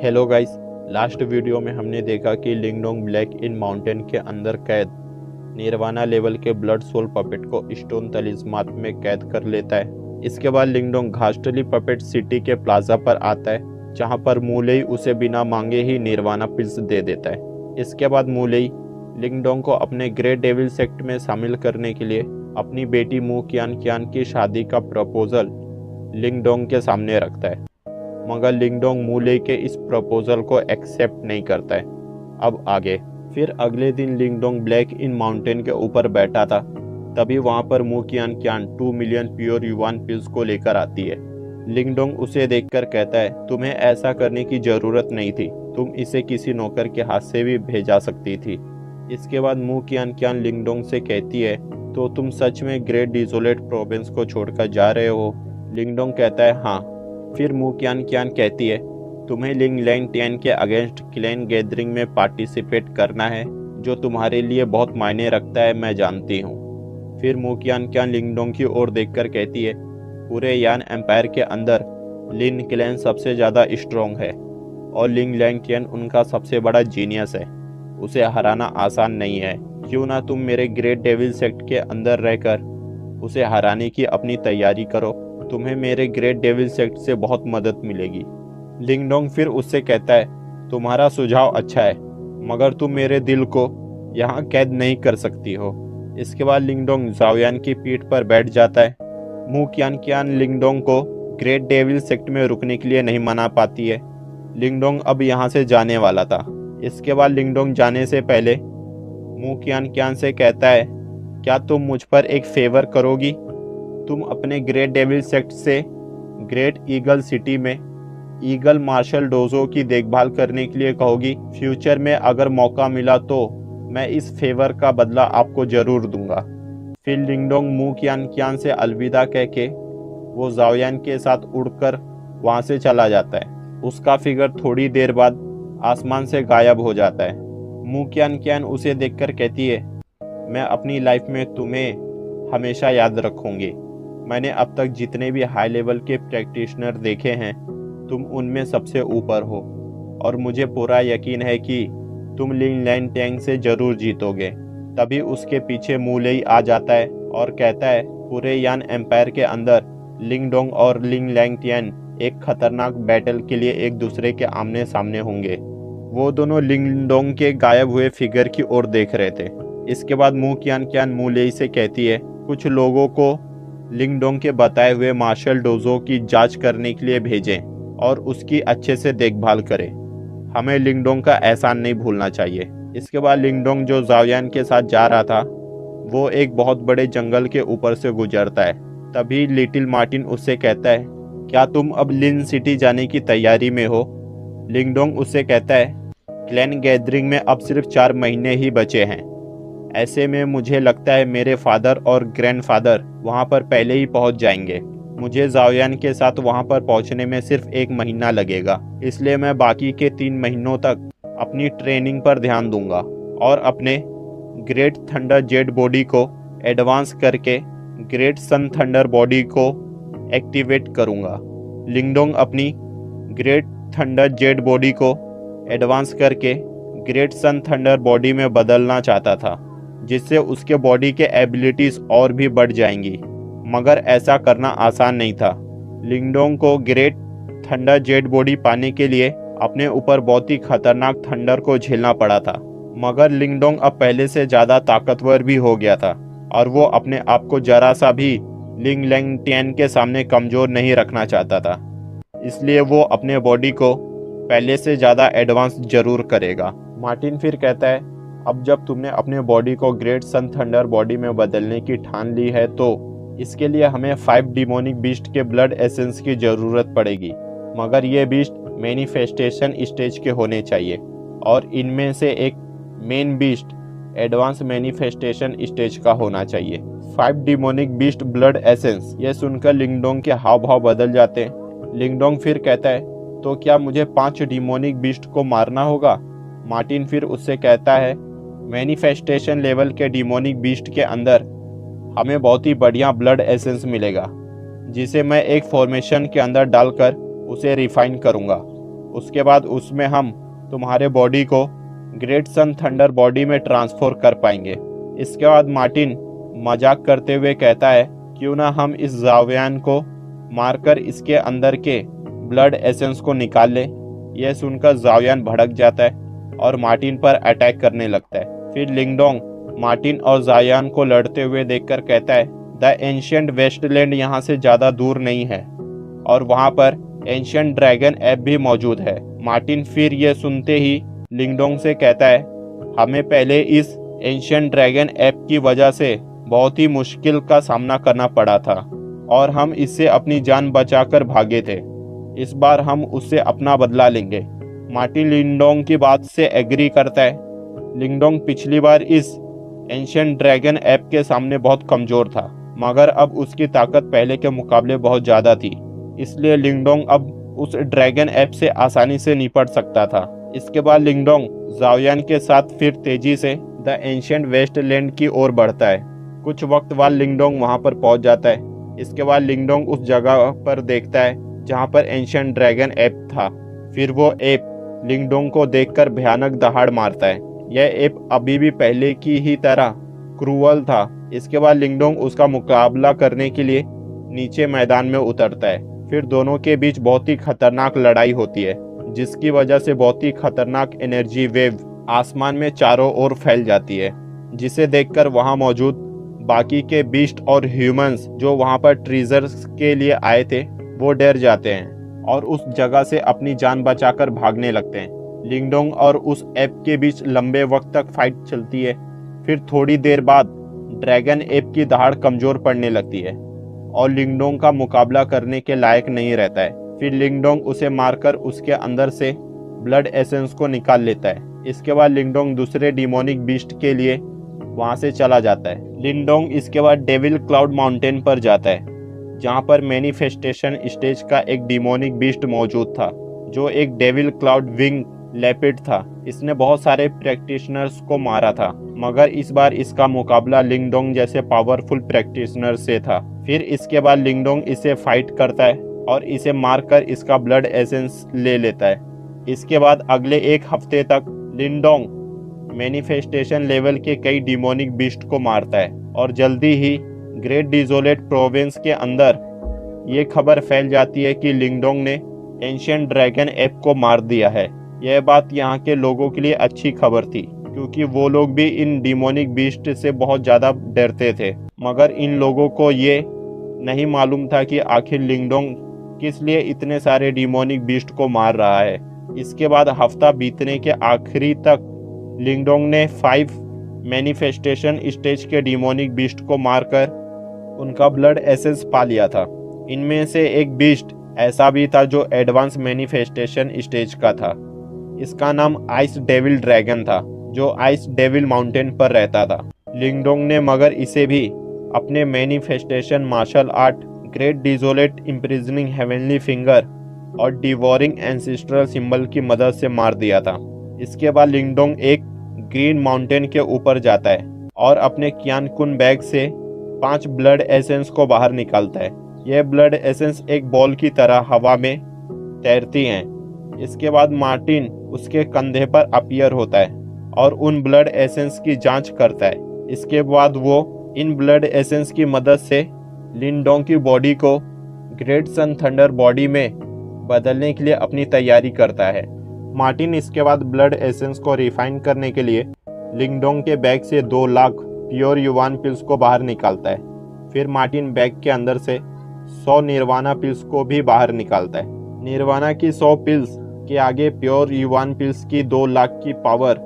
Hello guys. Last video में हमने देखा कि लिंगडोंग ब्लैक इन माउंटेन के अंदर कैद निर्वाणा लेवल के ब्लड सोल पपेट को स्टोन तलिस्मात में कैद कर लेता है। इसके बाद लिंगडोंग घास्टली पपेट सिटी के प्लाजा पर आता है, जहां पर मूलेई उसे बिना मांगे ही निर्वाणा पिल्स दे देता है। इसके बाद मूलेई लिंगडोंग को अपने ग्रेट डेविल सेक्ट में शामिल करने के लिए अपनी बेटी मू कियान कियान की शादी का प्रपोजल लिंगडोंग के सामने रखता है, मगर लिंगडोंग मूलेई के इस प्रपोजल को एक्सेप्ट नहीं करता है। अब आगे फिर अगले दिन लिंगडोंग ब्लैक इन माउंटेन के ऊपर बैठा था, तभी वहां पर मू कियान कियान 2 मिलियन प्योर युवान पिल्स को लेकर आती है। लिंगडोंग उसे देखकर कहता है, तुम्हें ऐसा करने की जरूरत नहीं थी, तुम इसे किसी नौकर के हाथ से भी भेजा सकती थी। इसके बाद मू कियान कियान लिंगडोंग से कहती है, तो तुम सच में ग्रेट डिजोलेट प्रोविंस को छोड़कर जा रहे हो? लिंगडोंग कहता है, हाँ। फिर मू कियान कियान कहती है, तुम्हें लिंग लैंग टियन के अगेंस्ट क्लैन गैदरिंग में पार्टिसिपेट करना है, जो तुम्हारे लिए बहुत मायने रखता है, मैं जानती हूँ। फिर मू कियान कियान लिंगडोंग की ओर देखकर कहती है, पूरे यान एम्पायर के अंदर लिन क्लैन सबसे ज़्यादा स्ट्रॉन्ग है और लिंग लैंग टियन उनका सबसे बड़ा जीनियस है। उसे हराना आसान नहीं है। क्यों ना तुम मेरे ग्रेट डेविल सेक्ट के अंदर रहकर उसे हराने की अपनी तैयारी करो, तुम्हें मेरे ग्रेट डेविल सेक्ट से बहुत मदद मिलेगी। लिंगडोंग फिर उससे कहता है, तुम्हारा सुझाव अच्छा है, मगर तुम मेरे दिल को यहाँ कैद नहीं कर सकती हो। इसके बाद लिंगडोंग जाओयान की पीठ पर बैठ जाता है। मू कियान कियान लिंगडोंग को ग्रेट डेविल सेक्ट में रुकने के लिए नहीं मना पाती है। लिंगडोंग अब यहाँ से जाने वाला था। इसके बाद लिंगडोंग जाने से पहले मू कियान कियान से कहता है, क्या तुम मुझ पर एक फेवर करोगी? तुम अपने ग्रेट डेविल सेक्ट से ग्रेट ईगल सिटी में ईगल मार्शल डोजो की देखभाल करने के लिए कहोगी। फ्यूचर में अगर मौका मिला तो मैं इस फेवर का बदला आपको जरूर दूंगा। फिर लिंगडोंग मू कियान कियान से अलविदा कह के वो जाओयान के साथ उड़कर वहाँ से चला जाता है। उसका फिगर थोड़ी देर बाद आसमान से गायब हो जाता है। मू कियान कियान उसे देखकर कहती है, मैं अपनी लाइफ में तुम्हें हमेशा याद रखूंगी। मैंने अब तक जितने भी हाई लेवल के प्रैक्टिशनर देखे हैं, तुम उनमें सबसे ऊपर हो और मुझे पूरा यकीन है कि तुम लिंग लैंग टियन से जरूर जीतोगे। तभी उसके पीछे मूलेई आ जाता है और कहता है, पूरे यान एम्पायर के अंदर लिंगडोंग और लिंग लैंग टियन एक खतरनाक बैटल के लिए एक दूसरे के आमने सामने होंगे। वो दोनों लिंगडोंग के गायब हुए फिगर की ओर देख रहे थे। इसके बाद मू कियान कियान मूलेई से कहती है, कुछ लोगों को लिंगडोंग के बताए हुए मार्शल डोजो की जांच करने के लिए भेजें और उसकी अच्छे से देखभाल करें। हमें लिंगडोंग का एहसान नहीं भूलना चाहिए। इसके बाद लिंगडोंग जो जाओयान के साथ जा रहा था, वो एक बहुत बड़े जंगल के ऊपर से गुजरता है। तभी लिटिल मार्टिन उससे कहता है, क्या तुम अब लिन सिटी जाने की तैयारी में हो? लिंगडोंग उससे कहता है, क्लैन गैदरिंग में अब सिर्फ 4 महीने ही बचे हैं। ऐसे में मुझे लगता है मेरे फादर और ग्रैंडफादर वहाँ पर पहले ही पहुँच जाएंगे। मुझे जाओयान के साथ वहाँ पर पहुँचने में सिर्फ 1 महीना लगेगा, इसलिए मैं बाकी के 3 महीनों तक अपनी ट्रेनिंग पर ध्यान दूंगा और अपने ग्रेट थंडर जेड बॉडी को एडवांस करके ग्रेट सन थंडर बॉडी को एक्टिवेट करूंगा। लिंगडोंग अपनी ग्रेट थंडर जेड बॉडी को एडवांस करके ग्रेट सन थंडर बॉडी में बदलना चाहता था, जिससे उसके बॉडी के एबिलिटीज और भी बढ़ जाएंगी, मगर ऐसा करना आसान नहीं था। लिंगडोंग को ग्रेट थंडर जेड बॉडी पाने के लिए अपने ऊपर बहुत ही खतरनाक थंडर को झेलना पड़ा था, मगर लिंगडोंग अब पहले से ज़्यादा ताकतवर भी हो गया था और वो अपने आप को जरा सा भी लिंग लैंग टियन के सामने कमज़ोर नहीं रखना चाहता था। इसलिए वो अपने बॉडी को पहले से ज़्यादा एडवांस जरूर करेगा। मार्टिन फिर कहता है, अब जब तुमने अपने बॉडी को ग्रेट सन थंडर बॉडी में बदलने की ठान ली है, तो इसके लिए हमें 5 डिमोनिक बीस्ट के ब्लड एसेंस की ज़रूरत पड़ेगी, मगर ये बीस्ट मैनिफेस्टेशन स्टेज के होने चाहिए और इनमें से एक main beast advance manifestation stage का होना चाहिए। 5 डिमोनिक बीस्ट ब्लड एसेंस। ये सुनकर लिंगडोंग के हाव भाव बदल जाते हैं। लिंगडोंग फिर कहता है, तो क्या मुझे 5 डिमोनिक बीस्ट को मारना होगा? मार्टिन फिर उससे कहता है, मैनिफेस्टेशन लेवल के डिमोनिक बीस्ट के अंदर हमें बहुत ही बढ़िया ब्लड एसेंस मिलेगा, जिसे मैं एक फॉर्मेशन के अंदर डालकर उसे रिफाइन करूंगा उसके बाद उसमें हम तुम्हारे बॉडी को ग्रेट सन थंडर बॉडी में ट्रांसफर कर पाएंगे। इसके बाद मार्टिन मजाक करते हुए कहता है, क्यों ना हम इस जावियान को मारकर इसके अंदर के ब्लड एसेंस को निकाल ले। यह सुनकर जावियान भड़क जाता है और मार्टिन पर अटैक करने लगता है। फिर लिंगडोंग मार्टिन और जावियान को लड़ते हुए देखकर कहता है, द एंशिएंट वेस्टलैंड यहाँ से ज़्यादा दूर नहीं है और वहाँ पर एंशिएंट ड्रैगन ऐप भी मौजूद है। मार्टिन फिर यह सुनते ही लिंगडोंग से कहता है, हमें पहले इस एंशिएंट ड्रैगन ऐप की वजह से बहुत ही मुश्किल का सामना करना पड़ा था और हम इससे अपनी जान बचाकर भागे थे। इस बार हम उससे अपना बदला लेंगे। मार्टिन लिंगडोंग की बात से एग्री करता है। लिंगडोंग पिछली बार इस एंशिएंट ड्रैगन ऐप के सामने बहुत कमज़ोर था, मगर अब उसकी ताकत पहले के मुकाबले बहुत ज़्यादा थी, इसलिए लिंगडोंग अब उस ड्रैगन ऐप से आसानी से निपट सकता था। इसके बाद लिंगडोंग जावियान के साथ फिर तेजी से द एंशिएंट वेस्टलैंड की ओर बढ़ता है। कुछ वक्त बाद लिंगडोंग वहां पर पहुंच जाता है। इसके बाद लिंगडोंग उस जगह पर देखता है जहां पर एंशिएंट ड्रैगन ऐप था। फिर वो ऐप लिंगडोंग को देखकर भयानक दहाड़ मारता है। यह ऐप अभी भी पहले की ही तरह क्रूअल था। इसके बाद लिंगडोंग उसका मुकाबला करने के लिए नीचे मैदान में उतरता है। फिर दोनों के बीच बहुत ही खतरनाक लड़ाई होती है, जिसकी वजह से बहुत ही खतरनाक एनर्जी वेव आसमान में चारों ओर फैल जाती है, जिसे देखकर वहां मौजूद बाकी के बीस्ट और ह्यूमंस जो वहां पर ट्रीजर्स के लिए आए थे वो डर जाते हैं और उस जगह से अपनी जान बचाकर भागने लगते हैं। लिंगडोंग और उस ऐप के बीच लंबे वक्त तक फाइट चलती है। फिर थोड़ी देर बाद ड्रैगन ऐप की दहाड़ कमजोर पड़ने लगती है और लिंगडोंग का मुकाबला करने के लायक नहीं रहता है। फिर लिंगडोंग उसे मारकर उसके अंदर से ब्लड एसेंस को निकाल लेता है। इसके बाद लिंगडोंग दूसरे डिमोनिक बीस्ट के लिए वहां से चला जाता है। लिंगडोंग इसके बाद डेविल क्लाउड माउंटेन पर जाता है, जहां पर मैनिफेस्टेशन स्टेज का एक डिमोनिक बीस्ट मौजूद था, जो एक डेविल क्लाउड विंग लेपिड था। इसने बहुत सारे प्रैक्टिशनर्स को मारा था, मगर इस बार इसका मुकाबला लिंगडोंग जैसे पावरफुल प्रैक्टिशनर से था। फिर इसके बाद लिंगडोंग इसे फाइट करता है और इसे मारकर इसका ब्लड एसेंस ले लेता है। इसके बाद अगले एक हफ्ते तक लिंगडोंग मैनिफेस्टेशन लेवल के कई डिमोनिक बीस्ट को मारता है और जल्दी ही ग्रेट डिजोलेट प्रोविंस के अंदर ये खबर फैल जाती है कि लिंगडोंग ने एंशिएंट ड्रैगन ऐप को मार दिया है। यह बात यहाँ के लोगों के लिए अच्छी खबर थी, क्योंकि वो लोग भी इन डिमोनिक बीस्ट से बहुत ज़्यादा डरते थे, मगर इन लोगों को ये नहीं मालूम था कि आखिर लिंगडोंग किस लिए इतने सारे डिमोनिक बीस्ट को मार रहा है। इसके बाद हफ्ता बीतने के आखिरी तक लिंगडोंग ने 5 मैनिफेस्टेशन स्टेज के डिमोनिक बीस्ट को मारकर उनका ब्लड एसेंस पा लिया था। इनमें से एक बीस्ट ऐसा भी था जो एडवांस मैनिफेस्टेशन स्टेज का था। इसका नाम आइस डेविल ड्रैगन था, जो आइस डेविल माउंटेन पर रहता था। लिंगडोंग ने मगर इसे भी अपने manifestation martial art great desolate imprisoning heavenly finger और डिवोरिंग एंसेस्ट्रल सिंबल की मदद से मार दिया था। इसके बाद लिंगडोंग एक ग्रीन माउंटेन के ऊपर जाता है और अपने क्यान कुन बैग से 5 ब्लड एसेंस को बाहर निकालता है। यह ब्लड एसेंस एक बॉल की तरह हवा में तैरती हैं। इसके बाद मार्टिन उसके कंधे पर अपीयर होता है और उन ब्लड एसेंस की जांच करता है। इसके बाद वो इन ब्लड एसेंस की मदद से लिंगडोंग की बॉडी को ग्रेट सन थंडर बॉडी में बदलने के लिए अपनी तैयारी करता है। मार्टिन इसके बाद ब्लड एसेंस को रिफाइन करने के लिए लिंगडोंग के बैग से 2 लाख प्योर युवान पिल्स को बाहर निकालता है। फिर मार्टिन बैग के अंदर से 100 निर्वाणा पिल्स को भी बाहर निकालता है। निर्वाणा की 100 पिल्स के आगे प्योर युवान पिल्स की 2 लाख की पावर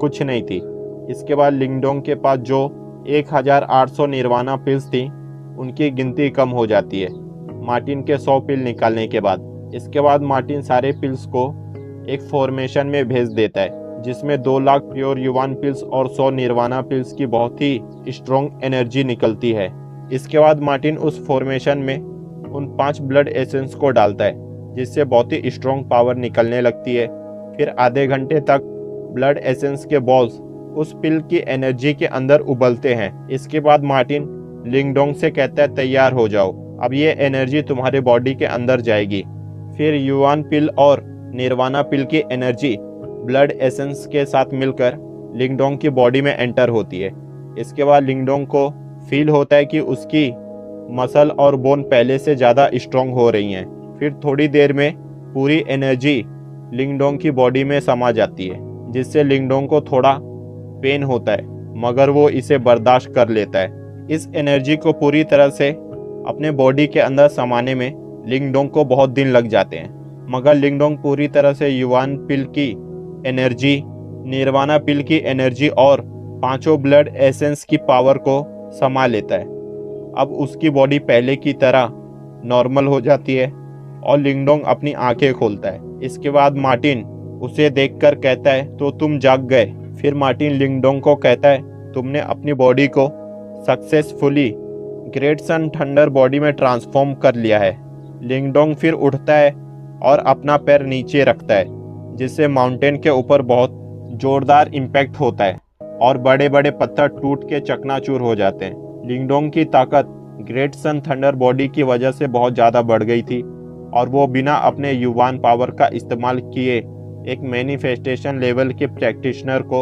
कुछ नहीं थी। इसके बाद लिंगडोंग के पास जो 1800 निर्वाणा पिल्स थी, उनकी गिनती कम हो जाती है मार्टिन के 100 पिल निकालने के बाद। इसके बाद मार्टिन सारे पिल्स को एक फॉर्मेशन में भेज देता है, जिसमें 2 लाख प्योर युवान पिल्स और 100 निर्वाणा पिल्स की बहुत ही स्ट्रॉन्ग एनर्जी निकलती है। इसके बाद मार्टिन उस फॉर्मेशन में उन 5 ब्लड एसेंस को डालता है, जिससे बहुत ही स्ट्रॉन्ग पावर निकलने लगती है। फिर आधे घंटे तक ब्लड एसेंस के बॉल्स उस पिल की एनर्जी के अंदर उबलते हैं। इसके बाद मार्टिन लिंगडोंग से कहता है, तैयार हो जाओ, अब ये एनर्जी तुम्हारे बॉडी के अंदर जाएगी। फिर युवान पिल और निर्वाणा पिल की एनर्जी ब्लड एसेंस के साथ मिलकर लिंगडोंग की बॉडी में एंटर होती है। इसके बाद लिंगडोंग को फील होता है कि उसकी मसल और बोन पहले से ज़्यादा स्ट्रॉन्ग हो रही हैं। फिर थोड़ी देर में पूरी एनर्जी लिंगडोंग की बॉडी में समा जाती है, जिससे लिंगडोंग को थोड़ा पेन होता है, मगर वो इसे बर्दाश्त कर लेता है। इस एनर्जी को पूरी तरह से अपने बॉडी के अंदर समाने में लिंगडोंग को बहुत दिन लग जाते हैं, मगर लिंगडोंग पूरी तरह से युवान पिल की एनर्जी, निर्वाणा पिल की एनर्जी और पांचों ब्लड एसेंस की पावर को समा लेता है। अब उसकी बॉडी पहले की तरह नॉर्मल हो जाती है और लिंगडोंग अपनी आंखें खोलता है। इसके बाद मार्टिन उसे देखकर कहता है, तो तुम जाग गए। फिर मार्टिन लिंगडोंग को कहता है, तुमने अपनी बॉडी को सक्सेसफुली ग्रेट सन थंडर बॉडी में ट्रांसफॉर्म कर लिया है। लिंगडोंग फिर उठता है और अपना पैर नीचे रखता है, जिससे माउंटेन के ऊपर बहुत जोरदार इम्पैक्ट होता है और बड़े बड़े पत्थर टूट के चकनाचूर हो जाते हैं। लिंगडोंग की ताकत ग्रेट सन थंडर बॉडी की वजह से बहुत ज़्यादा बढ़ गई थी और वो बिना अपने युवान पावर का इस्तेमाल किए एक मैनिफेस्टेशन लेवल के प्रैक्टिशनर को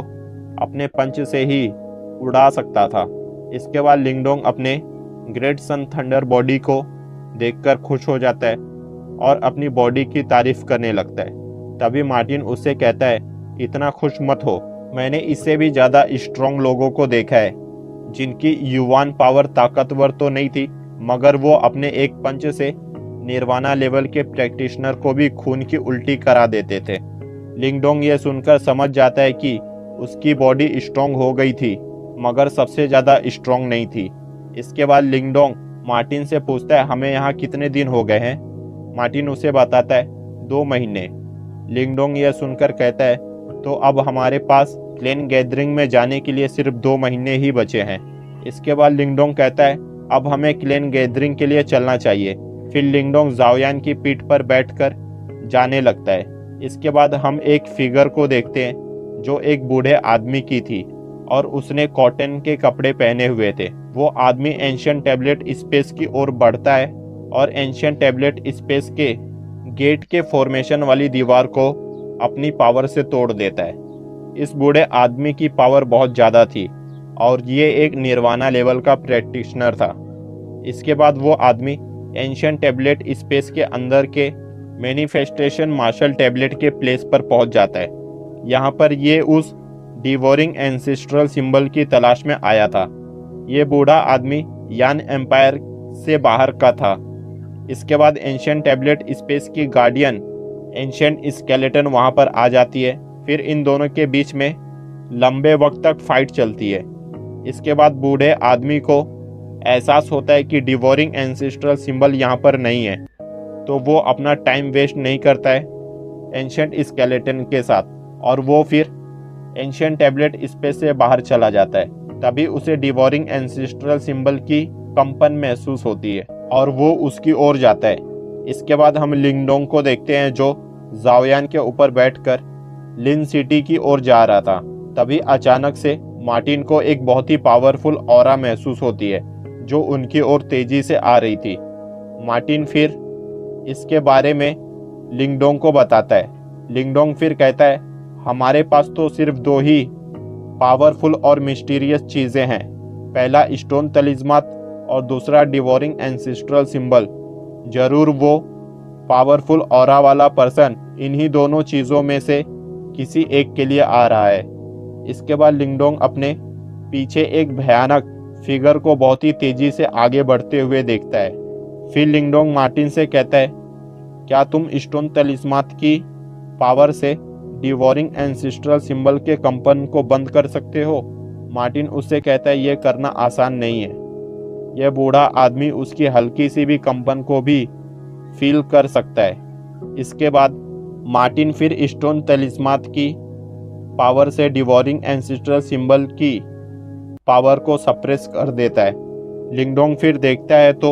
अपने पंच से ही उड़ा सकता था। इसके बाद लिंगडोंग अपने ग्रेट सन थंडर बॉडी को देखकर खुश हो जाता है और अपनी बॉडी की तारीफ करने लगता है। तभी मार्टिन उससे कहता है, इतना खुश मत हो, मैंने इससे भी ज़्यादा स्ट्रॉन्ग लोगों को देखा है जिनकी युवान पावर ताकतवर तो नहीं थी, मगर वो अपने एक पंच से निर्वाणा लेवल के प्रैक्टिशनर को भी खून की उल्टी करा देते थे। लिंगडोंग ये सुनकर समझ जाता है कि उसकी बॉडी स्ट्रॉन्ग हो गई थी, मगर सबसे ज़्यादा स्ट्रॉन्ग नहीं थी। इसके बाद लिंगडोंग मार्टिन से पूछता है, हमें यहाँ कितने दिन हो गए हैं? मार्टिन उसे बताता है 2 महीने। लिंगडोंग यह सुनकर कहता है, तो अब हमारे पास क्लेन गैदरिंग में जाने के लिए सिर्फ 2 महीने ही बचे हैं। इसके बाद लिंगडोंग कहता है, अब हमें क्लेन गैदरिंग के लिए चलना चाहिए। फिर लिंगडोंग जाओयान की पीठ पर बैठकर जाने लगता है। इसके बाद हम एक फिगर को देखते हैं जो एक बूढ़े आदमी की थी और उसने कॉटन के कपड़े पहने हुए थे। वो आदमी एंशियंट टैबलेट स्पेस की ओर बढ़ता है और एंशियंट टैबलेट स्पेस के गेट के फॉर्मेशन वाली दीवार को अपनी पावर से तोड़ देता है। इस बूढ़े आदमी की पावर बहुत ज़्यादा थी और ये एक निर्वाणा लेवल का प्रैक्टिशनर था। इसके बाद वो आदमी एंशियंट टैबलेट स्पेस के अंदर के मैनिफेस्टेशन मार्शल टैबलेट के प्लेस पर पहुंच जाता है। यहाँ पर ये उस डिवोरिंग एंसेस्ट्रल सिंबल की तलाश में आया था। ये बूढ़ा आदमी यान एम्पायर से बाहर का था। इसके बाद एंशियंट टैबलेट स्पेस की गार्डियन एंशियंट स्केलेटन वहाँ पर आ जाती है। फिर इन दोनों के बीच में लंबे वक्त तक फाइट चलती है। इसके बाद बूढ़े आदमी को एहसास होता है कि डिवोरिंग एंसेस्ट्रल सिंबल यहाँ पर नहीं है, तो वो अपना टाइम वेस्ट नहीं करता है एंशियंट स्केलेटन के साथ और वो फिर एंशियंट टैबलेट स्पेस से बाहर चला जाता है। तभी उसे डिवोरिंग एंसेस्ट्रल सिंबल की कंपन महसूस होती है और वो उसकी ओर जाता है। इसके बाद हम लिंगडोंग को देखते हैं जो जाओयान के ऊपर बैठकर लिन सिटी की ओर जा रहा था। तभी अचानक से मार्टिन को एक बहुत ही पावरफुल ऑरा महसूस होती है जो उनकी ओर तेजी से आ रही थी। मार्टिन फिर इसके बारे में लिंगडोंग को बताता है। लिंगडोंग फिर कहता है, हमारे पास तो सिर्फ 2 ही पावरफुल और मिस्टीरियस चीज़ें हैं, पहला स्टोन तलिस्मात और दूसरा डिवोरिंग एंसेस्ट्रल सिंबल। जरूर वो पावरफुल ऑरा वाला पर्सन इन्हीं दोनों चीज़ों में से किसी एक के लिए आ रहा है। इसके बाद लिंगडोंग अपने पीछे एक भयानक फिगर को बहुत ही तेजी से आगे बढ़ते हुए देखता है। फिर लिंगडोंग मार्टिन से कहता है, क्या तुम स्टोन तलिस्मात की पावर से डिवोरिंग एंसेस्ट्रल सिंबल के कंपन को बंद कर सकते हो? मार्टिन उससे कहता है, यह करना आसान नहीं है। यह बूढ़ा आदमी उसकी हल्की सी भी कंपन को भी फील कर सकता है। इसके बाद मार्टिन फिर स्टोन तलिस्मात की पावर से डिवोरिंग एंसेस्ट्रल सिंबल की पावर को सप्रेस कर देता है। लिंगडोंग फिर देखता है तो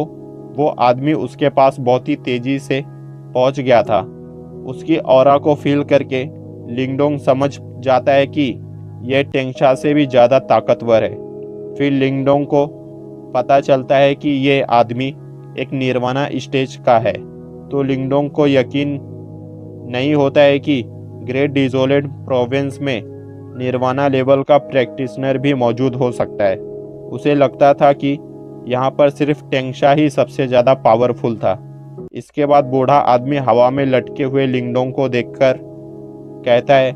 वो आदमी उसके पास बहुत ही तेजी से पहुंच गया था। उसकी ऑरा को फील करके लिंगडोंग समझ जाता है कि यह टेंगशा से भी ज़्यादा ताकतवर है। फिर लिंगडोंग को पता चलता है कि यह आदमी एक निर्वाणा स्टेज का है, तो लिंगडोंग को यकीन नहीं होता है कि ग्रेट डिजोलेट प्रोविंस में निर्वाणा लेवल का प्रैक्टिशनर भी मौजूद हो सकता है। उसे लगता था कि यहाँ पर सिर्फ टेंगशा ही सबसे ज़्यादा पावरफुल था। इसके बाद बूढ़ा आदमी हवा में लटके हुए लिंगडोंग को देखकर कहता है,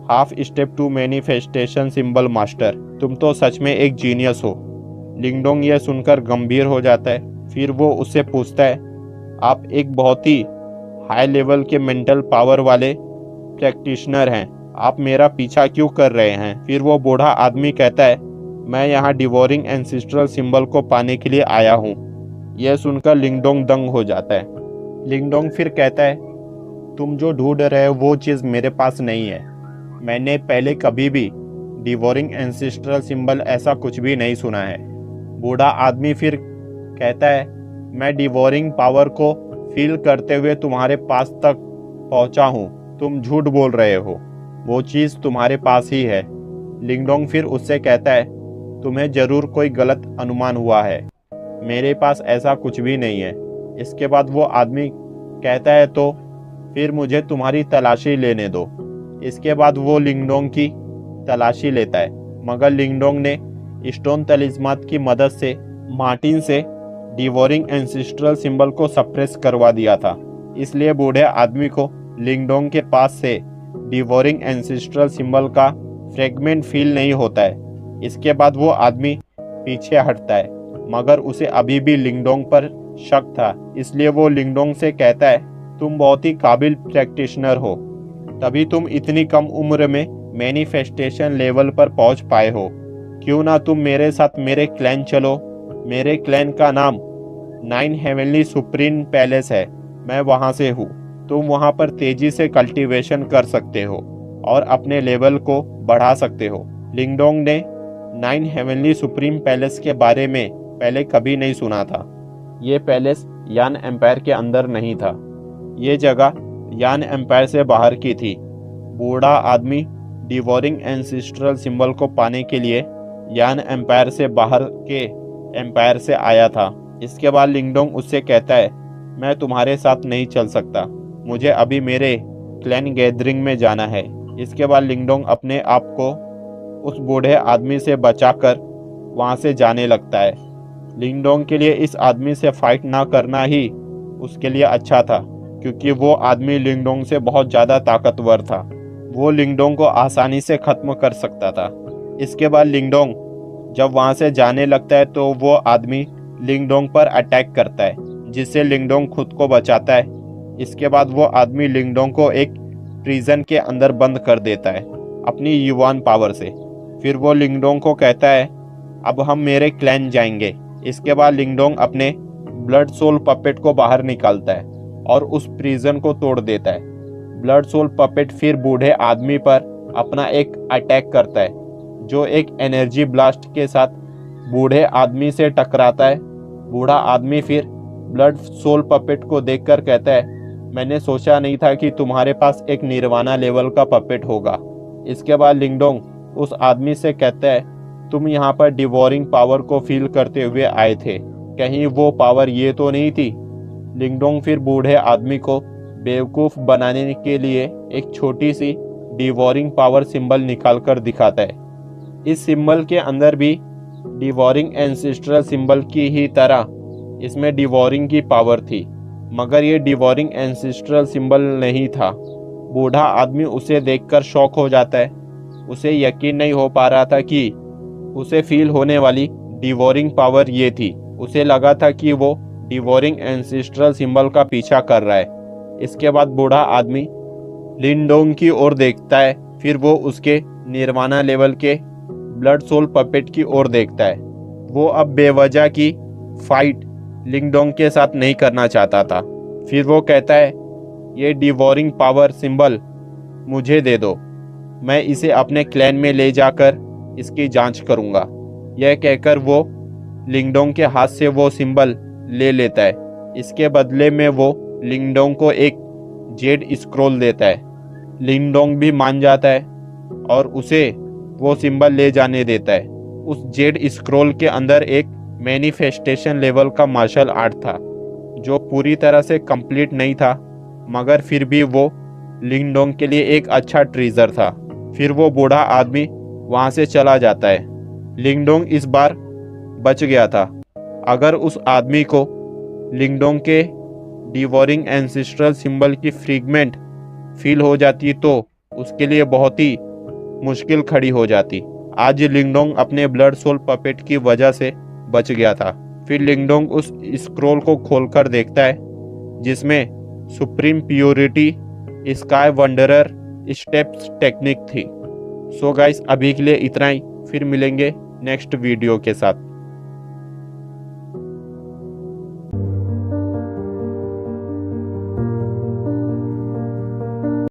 half step to manifestation symbol master, तुम तो सच में एक जीनियस हो। लिंगडोंग यह सुनकर गंभीर हो जाता है। फिर वो उससे पूछता है, आप एक बहुत ही हाई लेवल के मेंटल पावर वाले प्रैक्टिशनर हैं, आप मेरा पीछा क्यों कर रहे हैं? फिर वो बूढ़ा आदमी कहता है, मैं यहाँ डिवोरिंग एंसिस्ट्रल सिंबल को पाने के लिए आया हूँ। यह सुनकर लिंगडोंग दंग हो जाता है। लिंगडोंग फिर कहता है, तुम जो ढूंढ रहे हो वो चीज़ मेरे पास नहीं है। मैंने पहले कभी भी डिवोरिंग एंसिस्ट्रल सिंबल ऐसा कुछ भी नहीं सुना है। बूढ़ा आदमी फिर कहता है, मैं डिवोरिंग पावर को फील करते हुए तुम्हारे पास तक पहुंचा हूँ। तुम झूठ बोल रहे हो, वो चीज़ तुम्हारे पास ही है। लिंगडोंग फिर उससे कहता है, तुम्हें जरूर कोई गलत अनुमान हुआ है, मेरे पास ऐसा कुछ भी नहीं है। इसके बाद वो आदमी कहता है, तो फिर मुझे तुम्हारी तलाशी लेने दो। इसके बाद वो लिंगडोंग की तलाशी लेता है, मगर लिंगडोंग ने स्टोन तलिस्मात की मदद से मार्टिन से डिवोरिंग एंसिस्ट्रल सिंबल को सप्रेस करवा दिया था। इसलिए बूढ़े आदमी को लिंगडोंग के पास से डिवोरिंग एंसिस्ट्रल सिंबल का फ्रेगमेंट फील नहीं होता है। इसके बाद वो आदमी पीछे हटता है, मगर उसे अभी भी लिंगडोंग पर शक था। इसलिए वो लिंगडोंग से कहता है, तुम बहुत ही काबिल प्रैक्टिशनर हो, तभी तुम इतनी कम उम्र में मैनिफेस्टेशन लेवल पर पहुंच पाए हो। क्यों ना तुम मेरे साथ मेरे क्लैन चलो। मेरे क्लैन का नाम 9 हेवनली सुप्रीम पैलेस है, मैं वहां से हूँ। तुम वहां पर तेजी से कल्टीवेशन कर सकते हो और अपने लेवल को बढ़ा सकते हो। लिंगडोंग ने 9 हेवनली सुप्रीम पैलेस के बारे में पहले कभी नहीं सुना था। ये पैलेस यान एम्पायर के अंदर नहीं था, ये जगह यान एम्पायर से बाहर की थी। बूढ़ा आदमी डिवोरिंग एंसिस्ट्रल सिंबल को पाने के लिए यान एम्पायर से बाहर के एम्पायर से आया था। इसके बाद लिंगडोंग उससे कहता है, मैं तुम्हारे साथ नहीं चल सकता, मुझे अभी मेरे क्लैन गैदरिंग में जाना है। इसके बाद लिंगडोंग अपने आप को उस बूढ़े आदमी से बचाकर वहां से जाने लगता है। लिंगडोंग के लिए इस आदमी से फाइट ना करना ही उसके लिए अच्छा था, क्योंकि वो आदमी लिंगडोंग से बहुत ज़्यादा ताकतवर था। वो लिंगडोंग को आसानी से ख़त्म कर सकता था। इसके बाद लिंगडोंग जब वहां से जाने लगता है तो वो आदमी लिंगडोंग पर अटैक करता है, जिससे लिंगडोंग खुद को बचाता है। इसके बाद वो आदमी लिंगडोंग को एक प्रिजन के अंदर बंद कर देता है अपनी युवान पावर से। फिर वो लिंगडोंग को कहता है, अब हम मेरे क्लैन जाएंगे। इसके बाद लिंगडोंग अपने ब्लड सोल पपेट को बाहर निकालता है और उस प्रिजन को तोड़ देता है। ब्लड सोल पपेट फिर बूढ़े आदमी पर अपना एक अटैक करता है, जो एक एनर्जी ब्लास्ट के साथ बूढ़े आदमी से टकराता है। बूढ़ा आदमी फिर ब्लड सोल पपेट को देखकर कहता है, मैंने सोचा नहीं था कि तुम्हारे पास एक निर्वाणा लेवल का पपेट होगा। इसके बाद लिंगडोंग उस आदमी से कहता है, तुम यहाँ पर डिवोरिंग पावर को फील करते हुए आए थे, कहीं वो पावर ये तो नहीं थी? लिंगडोंग फिर बूढ़े आदमी को बेवकूफ़ बनाने के लिए एक छोटी सी डिवोरिंग पावर सिंबल निकाल कर दिखाता है। इस सिंबल के अंदर भी डिवोरिंग एंसिस्ट्रल सिंबल की ही तरह इसमें डिवोरिंग की पावर थी, मगर ये डिवोरिंग एंसिस्ट्रल सिंबल नहीं था। बूढ़ा आदमी उसे देखकर शॉक हो जाता है। उसे यकीन नहीं हो पा रहा था कि उसे फील होने वाली डिवोरिंग पावर ये थी। उसे लगा था कि वो डिवोरिंग एंसिस्ट्रल सिंबल का पीछा कर रहा है। इसके बाद बूढ़ा आदमी लिंगडोंग की ओर देखता है, फिर वो उसके निर्वाणा लेवल के ब्लड सोल पपेट की ओर देखता है। वो अब बेवजह की फाइट लिंगडोंग के साथ नहीं करना चाहता था। फिर वो कहता है, ये डिवोरिंग पावर सिंबल मुझे दे दो, मैं इसे अपने क्लैन में ले जाकर इसकी जांच करूंगा। यह कहकर वो लिंगडोंग के हाथ से वो सिंबल ले लेता है। इसके बदले में वो लिंगडोंग को एक जेड स्क्रोल देता है। लिंगडोंग भी मान जाता है और उसे वो सिंबल ले जाने देता है। उस जेड स्क्रोल के अंदर एक मैनिफेस्टेशन लेवल का मार्शल आर्ट था, जो पूरी तरह से कंप्लीट नहीं था, मगर फिर भी वो लिंगडोंग के लिए एक अच्छा ट्रीजर था। फिर वो बूढ़ा आदमी वहाँ से चला जाता है। लिंगडोंग इस बार बच गया था। अगर उस आदमी को लिंगडोंग के डिवोरिंग एंसेस्ट्रल सिंबल की फ्रीगमेंट फील हो जाती तो उसके लिए बहुत ही मुश्किल खड़ी हो जाती। आज लिंगडोंग अपने ब्लड सोल पपेट की वजह से बच गया था। फिर लिंगडोंग उस स्क्रोल को खोलकर देखता है जिसमें supreme purity sky wanderer steps technique थी। सो गाइस, अभी के लिए इतना ही। फिर मिलेंगे नेक्स्ट वीडियो के साथ।